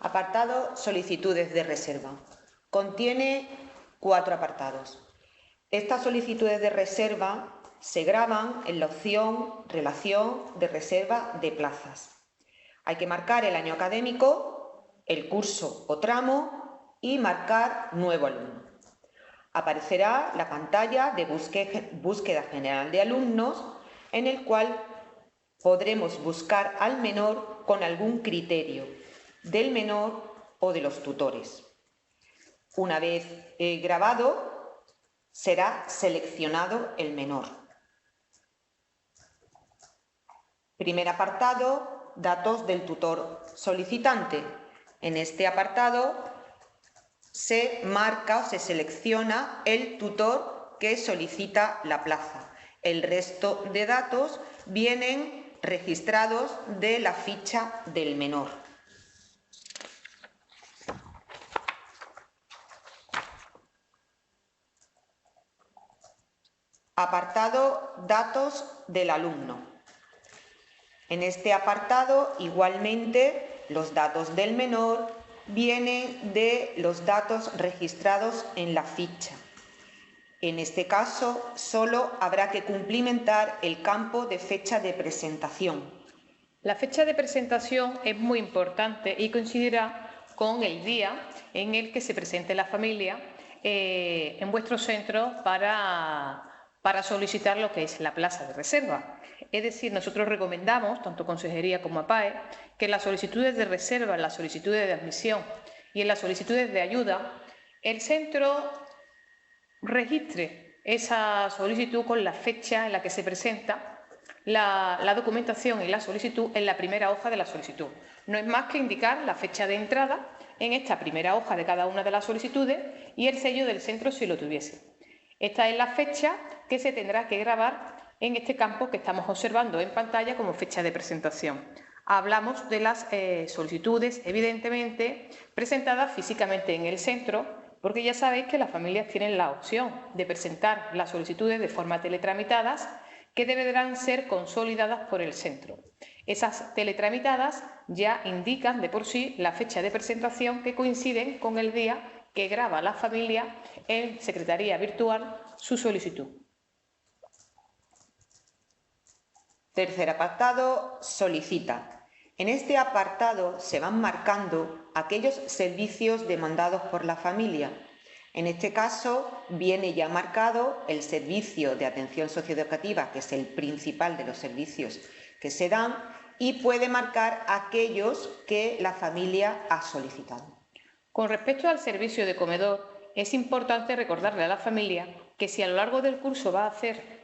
Apartado Solicitudes de reserva. Contiene 4 apartados. Estas solicitudes de reserva se graban en la opción Relación de reserva de plazas. Hay que marcar el año académico, el curso o tramo y marcar nuevo alumno. Aparecerá la pantalla de búsqueda general de alumnos, en el cual podremos buscar al menor con algún criterio del menor o de los tutores. Una vez grabado, será seleccionado el menor. Primer apartado, datos del tutor solicitante. En este apartado se marca o se selecciona el tutor que solicita la plaza. El resto de datos vienen registrados de la ficha del menor. Apartado Datos del alumno. En este apartado, igualmente, los datos del menor vienen de los datos registrados en la ficha. En este caso, solo habrá que cumplimentar el campo de fecha de presentación. La fecha de presentación es muy importante y coincidirá con el día en el que se presente la familia en vuestro centro para solicitar lo que es la plaza de reserva. Es decir, nosotros recomendamos, tanto Consejería como APAE, que en las solicitudes de reserva, en las solicitudes de admisión y en las solicitudes de ayuda, el centro registre esa solicitud con la fecha en la que se presenta la documentación y la solicitud en la primera hoja de la solicitud. No es más que indicar la fecha de entrada en esta primera hoja de cada una de las solicitudes y el sello del centro si lo tuviese. Esta es la fecha que se tendrá que grabar en este campo que estamos observando en pantalla como fecha de presentación. Hablamos de las solicitudes, evidentemente, presentadas físicamente en el centro, porque ya sabéis que las familias tienen la opción de presentar las solicitudes de forma teletramitadas, que deberán ser consolidadas por el centro. Esas teletramitadas ya indican de por sí la fecha de presentación que coinciden con el día que graba la familia en Secretaría Virtual su solicitud. Tercer apartado, solicita. En este apartado se van marcando aquellos servicios demandados por la familia. En este caso viene ya marcado el servicio de atención socioeducativa, que es el principal de los servicios que se dan, y puede marcar aquellos que la familia ha solicitado. Con respecto al servicio de comedor, es importante recordarle a la familia que si a lo largo del curso va a hacer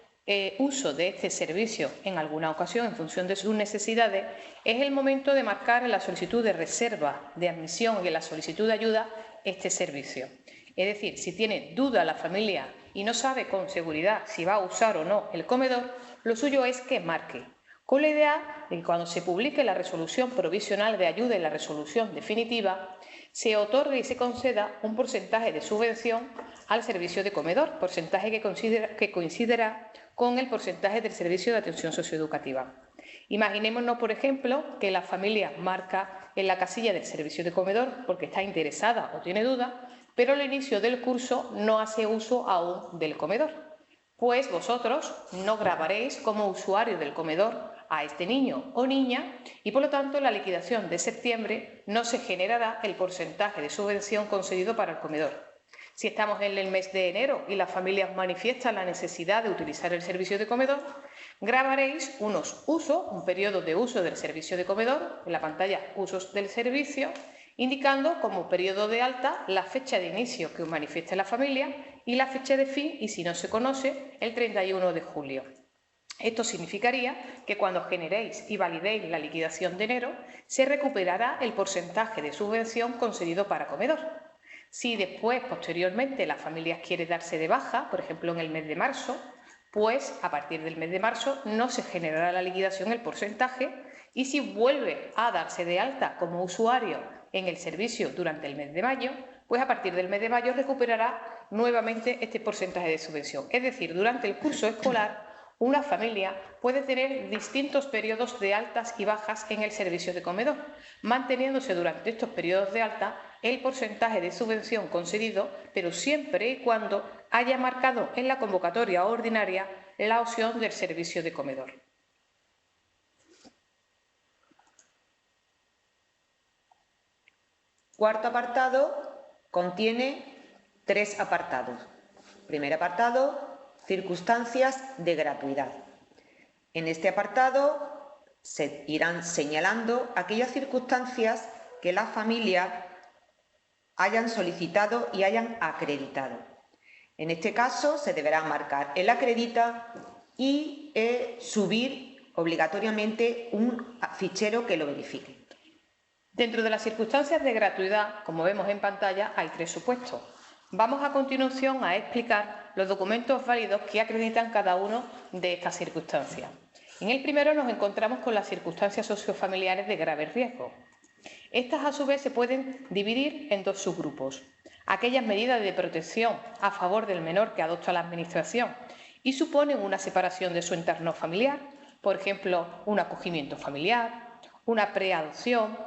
uso de este servicio en alguna ocasión en función de sus necesidades, es el momento de marcar en la solicitud de reserva de admisión y en la solicitud de ayuda este servicio. Es decir, si tiene duda la familia y no sabe con seguridad si va a usar o no el comedor, lo suyo es que marque, con la idea de que cuando se publique la resolución provisional de ayuda y la resolución definitiva, se otorgue y se conceda un porcentaje de subvención al servicio de comedor, porcentaje que coincidirá con el porcentaje del servicio de atención socioeducativa. Imaginémonos, por ejemplo, que la familia marca en la casilla del servicio de comedor porque está interesada o tiene duda, pero al inicio del curso no hace uso aún del comedor. Pues vosotros no grabaréis como usuario del comedor a este niño o niña y, por lo tanto, en la liquidación de septiembre no se generará el porcentaje de subvención concedido para el comedor. Si estamos en el mes de enero y las familias manifiestan la necesidad de utilizar el servicio de comedor, grabaréis un periodo de uso del servicio de comedor, en la pantalla Usos del servicio, indicando como periodo de alta la fecha de inicio que os manifieste la familia y la fecha de fin, y si no se conoce, el 31 de julio. Esto significaría que cuando generéis y validéis la liquidación de enero, se recuperará el porcentaje de subvención concedido para comedor. Si después, posteriormente, las familias quieren darse de baja, por ejemplo en el mes de marzo, pues a partir del mes de marzo no se generará la liquidación el porcentaje, y si vuelve a darse de alta como usuario en el servicio durante el mes de mayo, pues a partir del mes de mayo recuperará nuevamente este porcentaje de subvención. Es decir, durante el curso escolar Una familia puede tener distintos periodos de altas y bajas en el servicio de comedor, manteniéndose durante estos periodos de alta el porcentaje de subvención concedido, pero siempre y cuando haya marcado en la convocatoria ordinaria la opción del servicio de comedor. Cuarto apartado contiene 3 apartados. Primer apartado, circunstancias de gratuidad. En este apartado se irán señalando aquellas circunstancias que la familia hayan solicitado y hayan acreditado. En este caso se deberá marcar el acredita y subir obligatoriamente un fichero que lo verifique. Dentro de las circunstancias de gratuidad, como vemos en pantalla, hay 3 supuestos. Vamos a continuación a explicar los documentos válidos que acreditan cada uno de estas circunstancias. En el primero nos encontramos con las circunstancias sociofamiliares de grave riesgo. Estas, a su vez, se pueden dividir en 2 subgrupos. Aquellas medidas de protección a favor del menor que adopta la Administración y suponen una separación de su entorno familiar, por ejemplo, un acogimiento familiar, una preadopción,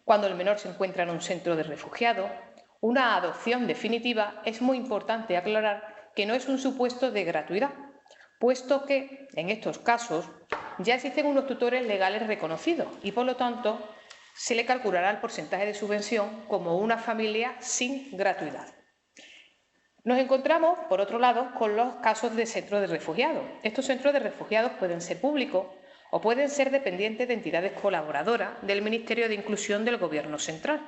cuando el menor se encuentra en un centro de refugiados. Una adopción definitiva. Es muy importante aclarar que no es un supuesto de gratuidad, puesto que en estos casos ya existen unos tutores legales reconocidos y, por lo tanto, se le calculará el porcentaje de subvención como una familia sin gratuidad. Nos encontramos, por otro lado, con los casos de centros de refugiados. Estos centros de refugiados pueden ser públicos o pueden ser dependientes de entidades colaboradoras del Ministerio de Inclusión del Gobierno central.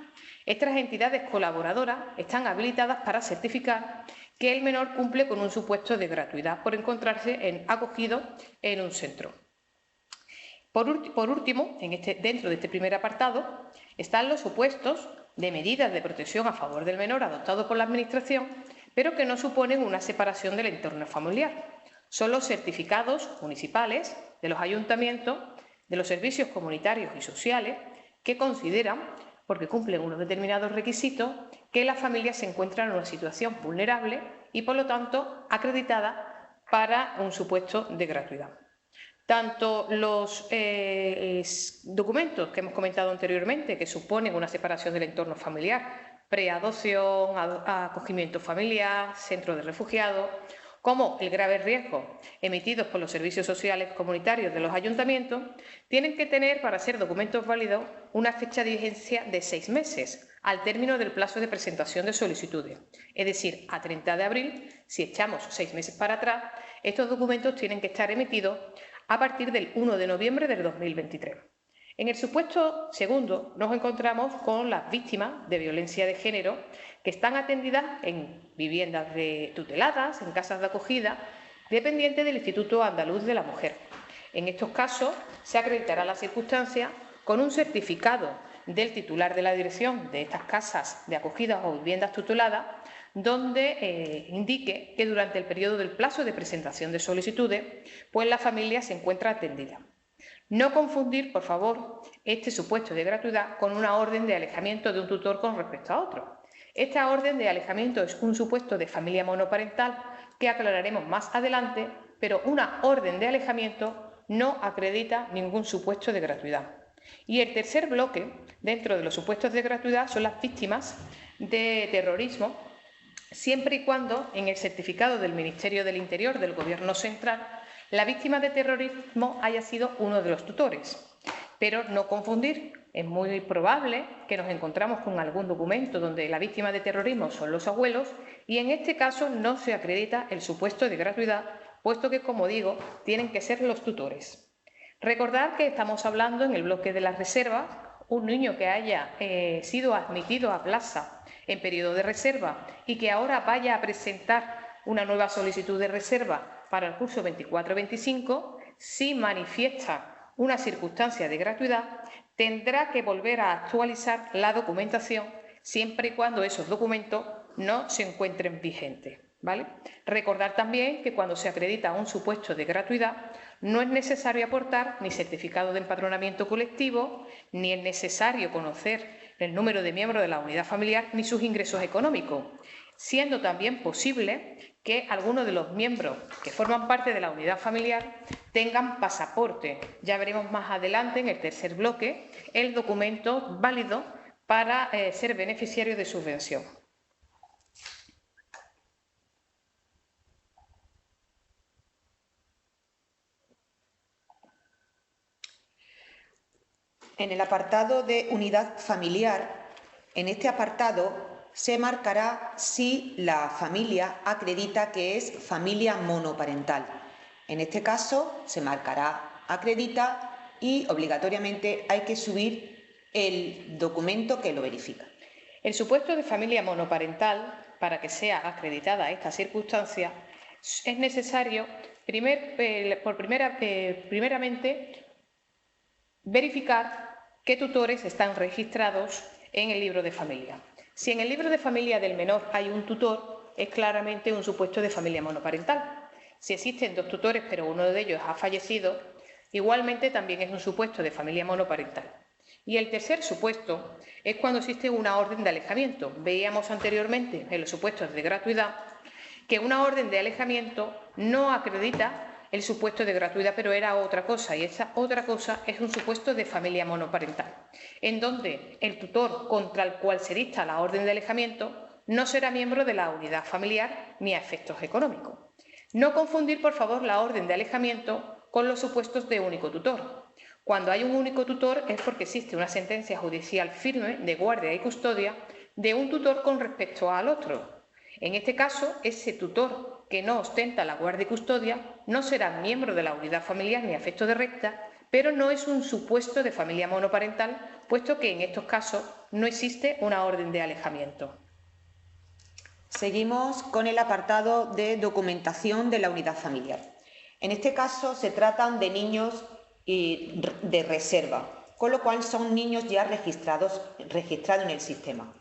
Estas entidades colaboradoras están habilitadas para certificar que el menor cumple con un supuesto de gratuidad por encontrarse acogido en un centro. Por último, dentro de este primer apartado, están los supuestos de medidas de protección a favor del menor adoptados por la Administración, pero que no suponen una separación del entorno familiar. Son los certificados municipales de los ayuntamientos, de los servicios comunitarios y sociales, que consideran, porque cumplen unos determinados requisitos, que la familia se encuentra en una situación vulnerable y, por lo tanto, acreditada para un supuesto de gratuidad. Tanto los documentos que hemos comentado anteriormente, que suponen una separación del entorno familiar, preadopción, acogimiento familiar, centro de refugiados, como el grave riesgo emitidos por los servicios sociales comunitarios de los ayuntamientos, tienen que tener, para ser documentos válidos, una fecha de vigencia de 6 meses, al término del plazo de presentación de solicitudes. Es decir, a 30 de abril, si echamos 6 meses para atrás, estos documentos tienen que estar emitidos a partir del 1 de noviembre del 2023. En el supuesto segundo nos encontramos con las víctimas de violencia de género que están atendidas en viviendas tuteladas, en casas de acogida, dependientes del Instituto Andaluz de la Mujer. En estos casos se acreditará la circunstancia con un certificado del titular de la dirección de estas casas de acogida o viviendas tuteladas, donde indique que durante el periodo del plazo de presentación de solicitudes, pues la familia se encuentra atendida. No confundir, por favor, este supuesto de gratuidad con una orden de alejamiento de un tutor con respecto a otro. Esta orden de alejamiento es un supuesto de familia monoparental que aclararemos más adelante, pero una orden de alejamiento no acredita ningún supuesto de gratuidad. Y el tercer bloque, dentro de los supuestos de gratuidad, son las víctimas de terrorismo, siempre y cuando en el certificado del Ministerio del Interior del Gobierno central la víctima de terrorismo haya sido uno de los tutores. Pero no confundir, es muy probable que nos encontramos con algún documento donde la víctima de terrorismo son los abuelos y en este caso no se acredita el supuesto de gratuidad, puesto que, como digo, tienen que ser los tutores. Recordar que estamos hablando en el bloque de las reservas. Un niño que haya sido admitido a plaza en periodo de reserva y que ahora vaya a presentar una nueva solicitud de reserva para el curso 24-25, si manifiesta una circunstancia de gratuidad, tendrá que volver a actualizar la documentación siempre y cuando esos documentos no se encuentren vigentes, ¿vale? Recordar también que cuando se acredita un supuesto de gratuidad no es necesario aportar ni certificado de empadronamiento colectivo, ni es necesario conocer el número de miembros de la unidad familiar ni sus ingresos económicos, siendo también posible que algunos de los miembros que forman parte de la unidad familiar tengan pasaporte. Ya veremos más adelante, en el tercer bloque, el documento válido para ser beneficiario de subvención. En el apartado de unidad familiar, en este apartado se marcará si la familia acredita que es familia monoparental. En este caso se marcará acredita y obligatoriamente hay que subir el documento que lo verifica. El supuesto de familia monoparental, para que sea acreditada esta circunstancia, es necesario primeramente verificar qué tutores están registrados en el libro de familia. Si en el libro de familia del menor hay un tutor, es claramente un supuesto de familia monoparental. Si existen dos tutores, pero uno de ellos ha fallecido, igualmente también es un supuesto de familia monoparental. Y el tercer supuesto es cuando existe una orden de alejamiento. Veíamos anteriormente en los supuestos de gratuidad que una orden de alejamiento no acredita el supuesto de gratuidad, pero era otra cosa, y esa otra cosa es un supuesto de familia monoparental, en donde el tutor contra el cual se dicta la orden de alejamiento no será miembro de la unidad familiar ni a efectos económicos. No confundir, por favor, la orden de alejamiento con los supuestos de único tutor. Cuando hay un único tutor es porque existe una sentencia judicial firme de guardia y custodia de un tutor con respecto al otro. En este caso, ese tutor que no ostenta la guardia y custodia no será miembro de la unidad familiar ni a efectos de renta, pero no es un supuesto de familia monoparental, puesto que en estos casos no existe una orden de alejamiento. Seguimos con el apartado de documentación de la unidad familiar. En este caso se tratan de niños de reserva, con lo cual son niños ya registrados en el sistema.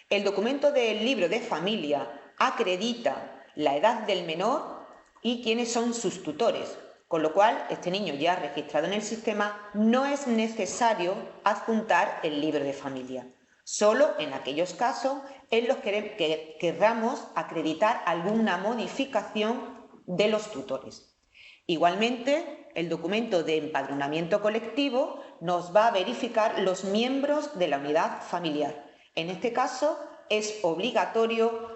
El documento del libro de familia acredita la edad del menor y quiénes son sus tutores, con lo cual este niño ya registrado en el sistema no es necesario adjuntar el libro de familia, solo en aquellos casos en los que querramos acreditar alguna modificación de los tutores. Igualmente, el documento de empadronamiento colectivo nos va a verificar los miembros de la unidad familiar. En este caso, es obligatorio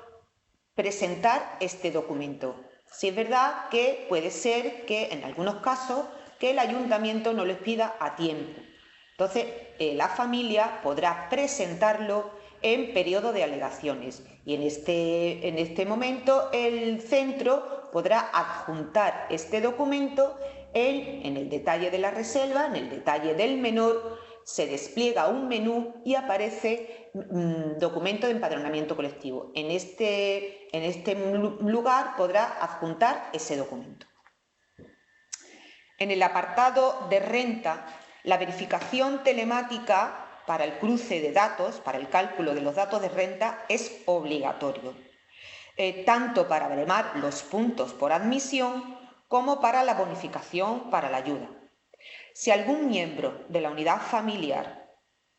presentar este documento. Si es verdad que puede ser que en algunos casos que el ayuntamiento no les pida a tiempo. Entonces, la familia podrá presentarlo en periodo de alegaciones y en este momento el centro podrá adjuntar este documento en el detalle de la reserva, en el detalle del menor, se despliega un menú y aparece documento de empadronamiento colectivo. En este lugar podrá adjuntar ese documento. En el apartado de renta, la verificación telemática para el cruce de datos, para el cálculo de los datos de renta, es obligatorio, tanto para baremar los puntos por admisión como para la bonificación para la ayuda. Si algún miembro de la unidad familiar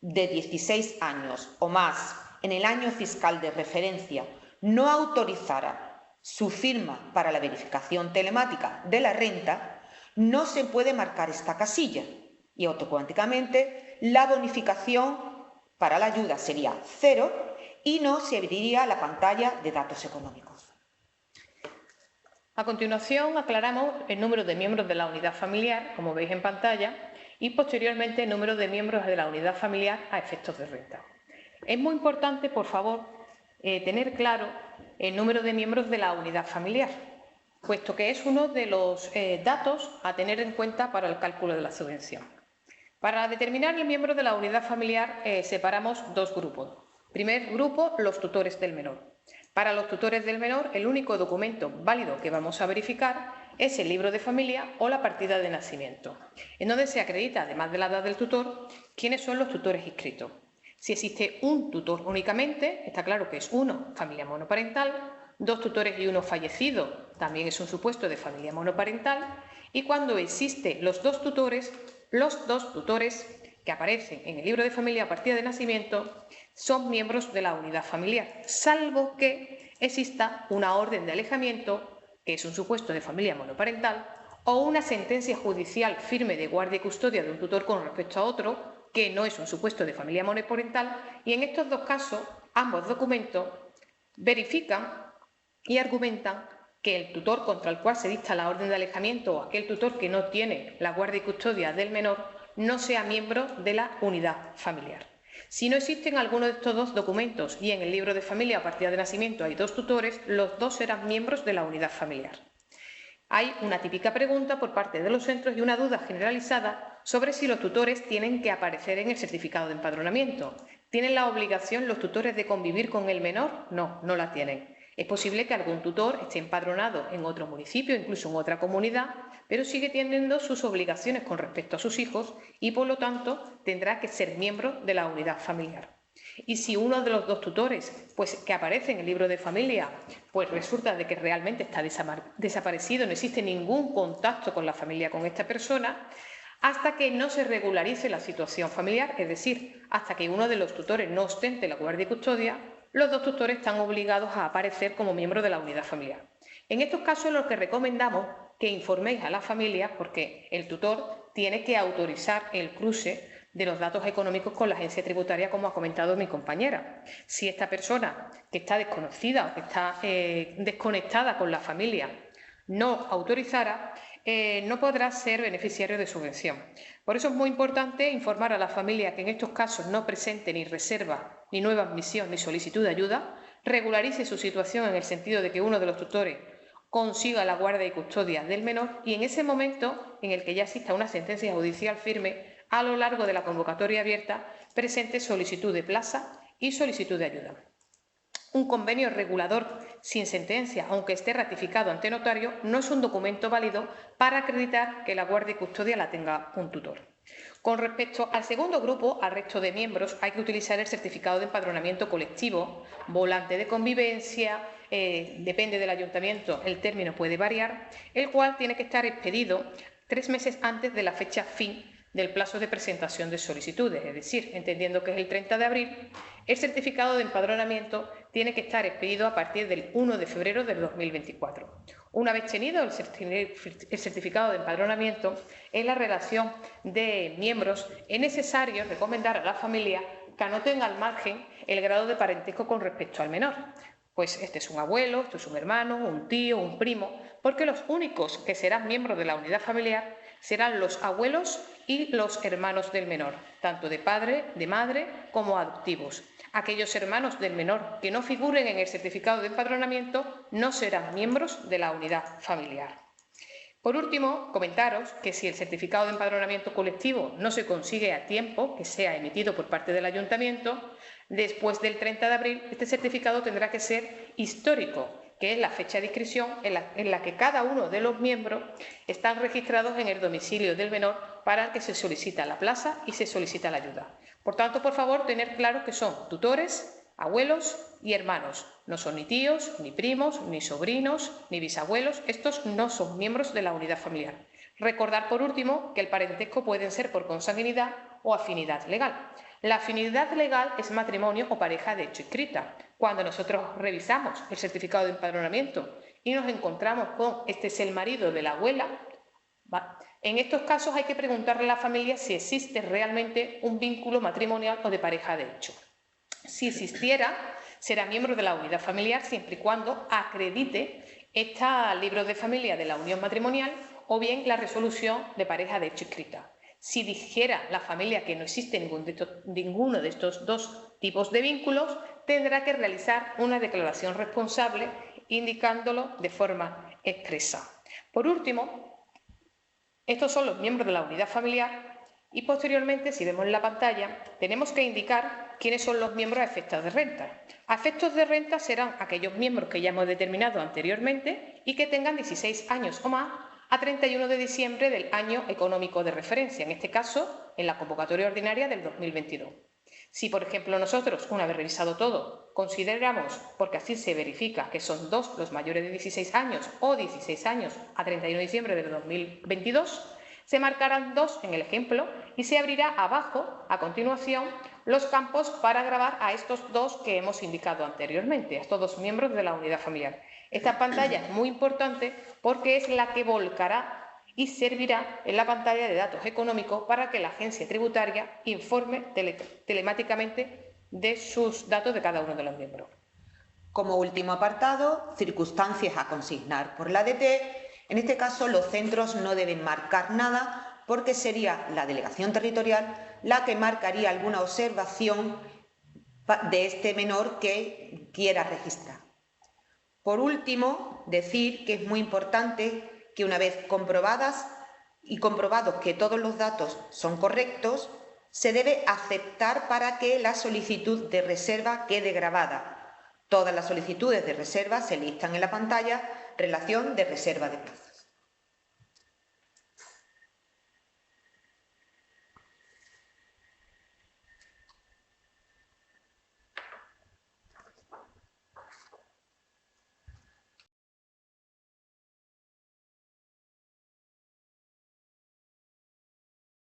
de 16 años o más en el año fiscal de referencia no autorizara su firma para la verificación telemática de la renta, no se puede marcar esta casilla y automáticamente la bonificación para la ayuda sería 0 y no se abriría la pantalla de datos económicos. A continuación, aclaramos el número de miembros de la unidad familiar, como veis en pantalla, y posteriormente el número de miembros de la unidad familiar a efectos de renta. Es muy importante, por favor, tener claro el número de miembros de la unidad familiar, puesto que es uno de los datos a tener en cuenta para el cálculo de la subvención. Para determinar el miembro de la unidad familiar separamos dos grupos. Primer grupo, los tutores del menor. Para los tutores del menor, el único documento válido que vamos a verificar es el libro de familia o la partida de nacimiento, en donde se acredita, además de la edad del tutor, quiénes son los tutores inscritos. Si existe un tutor únicamente, está claro que es uno, familia monoparental, dos tutores y uno fallecido, también es un supuesto de familia monoparental, y cuando existen los dos tutores que aparecen en el libro de familia a partida de nacimiento son miembros de la unidad familiar, salvo que exista una orden de alejamiento, que es un supuesto de familia monoparental, o una sentencia judicial firme de guardia y custodia de un tutor con respecto a otro, que no es un supuesto de familia monoparental, y en estos dos casos, ambos documentos verifican y argumentan que el tutor contra el cual se dicta la orden de alejamiento o aquel tutor que no tiene la guardia y custodia del menor no sea miembro de la unidad familiar. Si no existen alguno de estos dos documentos y en el libro de familia o partida de nacimiento hay dos tutores, los dos serán miembros de la unidad familiar. Hay una típica pregunta por parte de los centros y una duda generalizada sobre si los tutores tienen que aparecer en el certificado de empadronamiento. ¿Tienen la obligación los tutores de convivir con el menor? No, no la tienen. Es posible que algún tutor esté empadronado en otro municipio, incluso en otra comunidad, pero sigue teniendo sus obligaciones con respecto a sus hijos y, por lo tanto, tendrá que ser miembro de la unidad familiar. Y si uno de los dos tutores, que aparece en el libro de familia, pues resulta de que realmente está desaparecido, no existe ningún contacto con la familia con esta persona, hasta que no se regularice la situación familiar, es decir, hasta que uno de los tutores no ostente la guardia y custodia, los dos tutores están obligados a aparecer como miembros de la unidad familiar. En estos casos, lo que recomendamos que informéis a la familia, porque el tutor tiene que autorizar el cruce de los datos económicos con la agencia tributaria, como ha comentado mi compañera. Si esta persona que está desconocida o que está desconectada con la familia no autorizara, no podrá ser beneficiario de subvención. Por eso es muy importante informar a la familia que en estos casos no presente ni reserva, ni nueva admisión, ni solicitud de ayuda, regularice su situación en el sentido de que uno de los tutores consiga la guardia y custodia del menor y en ese momento en el que ya exista una sentencia judicial firme, a lo largo de la convocatoria abierta, presente solicitud de plaza y solicitud de ayuda. Un convenio regulador sin sentencia, aunque esté ratificado ante notario, no es un documento válido para acreditar que la guardia y custodia la tenga un tutor. Con respecto al segundo grupo, al resto de miembros, hay que utilizar el certificado de empadronamiento colectivo, volante de convivencia, depende del ayuntamiento, el término puede variar, el cual tiene que estar expedido 3 meses antes de la fecha fin del plazo de presentación de solicitudes, es decir, entendiendo que es el 30 de abril, el certificado de empadronamiento tiene que estar expedido a partir del 1 de febrero del 2024. Una vez tenido el certificado de empadronamiento, en la relación de miembros es necesario recomendar a la familia que anoten al margen el grado de parentesco con respecto al menor. Pues este es un abuelo, esto es un hermano, un tío, un primo, porque los únicos que serán miembros de la unidad familiar serán los abuelos y los hermanos del menor, tanto de padre, de madre, como adoptivos. Aquellos hermanos del menor que no figuren en el certificado de empadronamiento no serán miembros de la unidad familiar. Por último, comentaros que si el certificado de empadronamiento colectivo no se consigue a tiempo, que sea emitido por parte del ayuntamiento, después del 30 de abril, este certificado tendrá que ser histórico, que es la fecha de inscripción en la que cada uno de los miembros están registrados en el domicilio del menor para el que se solicita la plaza y se solicita la ayuda. Por tanto, por favor, tener claro que son tutores, abuelos y hermanos. No son ni tíos, ni primos, ni sobrinos, ni bisabuelos. Estos no son miembros de la unidad familiar. Recordar, por último, que el parentesco puede ser por consanguinidad o afinidad legal. La afinidad legal es matrimonio o pareja de hecho inscrita. Cuando nosotros revisamos el certificado de empadronamiento y nos encontramos con este es el marido de la abuela, en estos casos hay que preguntarle a la familia si existe realmente un vínculo matrimonial o de pareja de hecho. Si existiera, será miembro de la unidad familiar siempre y cuando acredite este libro de familia de la unión matrimonial o bien la resolución de pareja de hecho inscrita. Si dijera la familia que no existe ninguno de estos dos tipos de vínculos, tendrá que realizar una declaración responsable indicándolo de forma expresa. Por último, estos son los miembros de la unidad familiar y posteriormente, si vemos en la pantalla, tenemos que indicar quiénes son los miembros a efectos de renta. A efectos de renta serán aquellos miembros que ya hemos determinado anteriormente y que tengan 16 años o más a 31 de diciembre del año económico de referencia, en este caso, en la convocatoria ordinaria del 2022. Si, por ejemplo, nosotros, una vez revisado todo, consideramos, porque así se verifica, que son dos los mayores de 16 años o 16 años a 31 de diciembre del 2022, Se marcarán 2 en el ejemplo y se abrirá abajo, a continuación, los campos para grabar a estos 2 que hemos indicado anteriormente, a estos 2 miembros de la unidad familiar. Esta pantalla es muy importante porque es la que volcará y servirá en la pantalla de datos económicos para que la agencia tributaria informe telemáticamente de sus datos de cada uno de los miembros. Como último apartado, circunstancias a consignar por la DT. En este caso, los centros no deben marcar nada porque sería la delegación territorial la que marcaría alguna observación de este menor que quiera registrar. Por último, decir que es muy importante que una vez comprobados que todos los datos son correctos, se debe aceptar para que la solicitud de reserva quede grabada. Todas las solicitudes de reserva se listan en la pantalla Relación de reserva de plaza.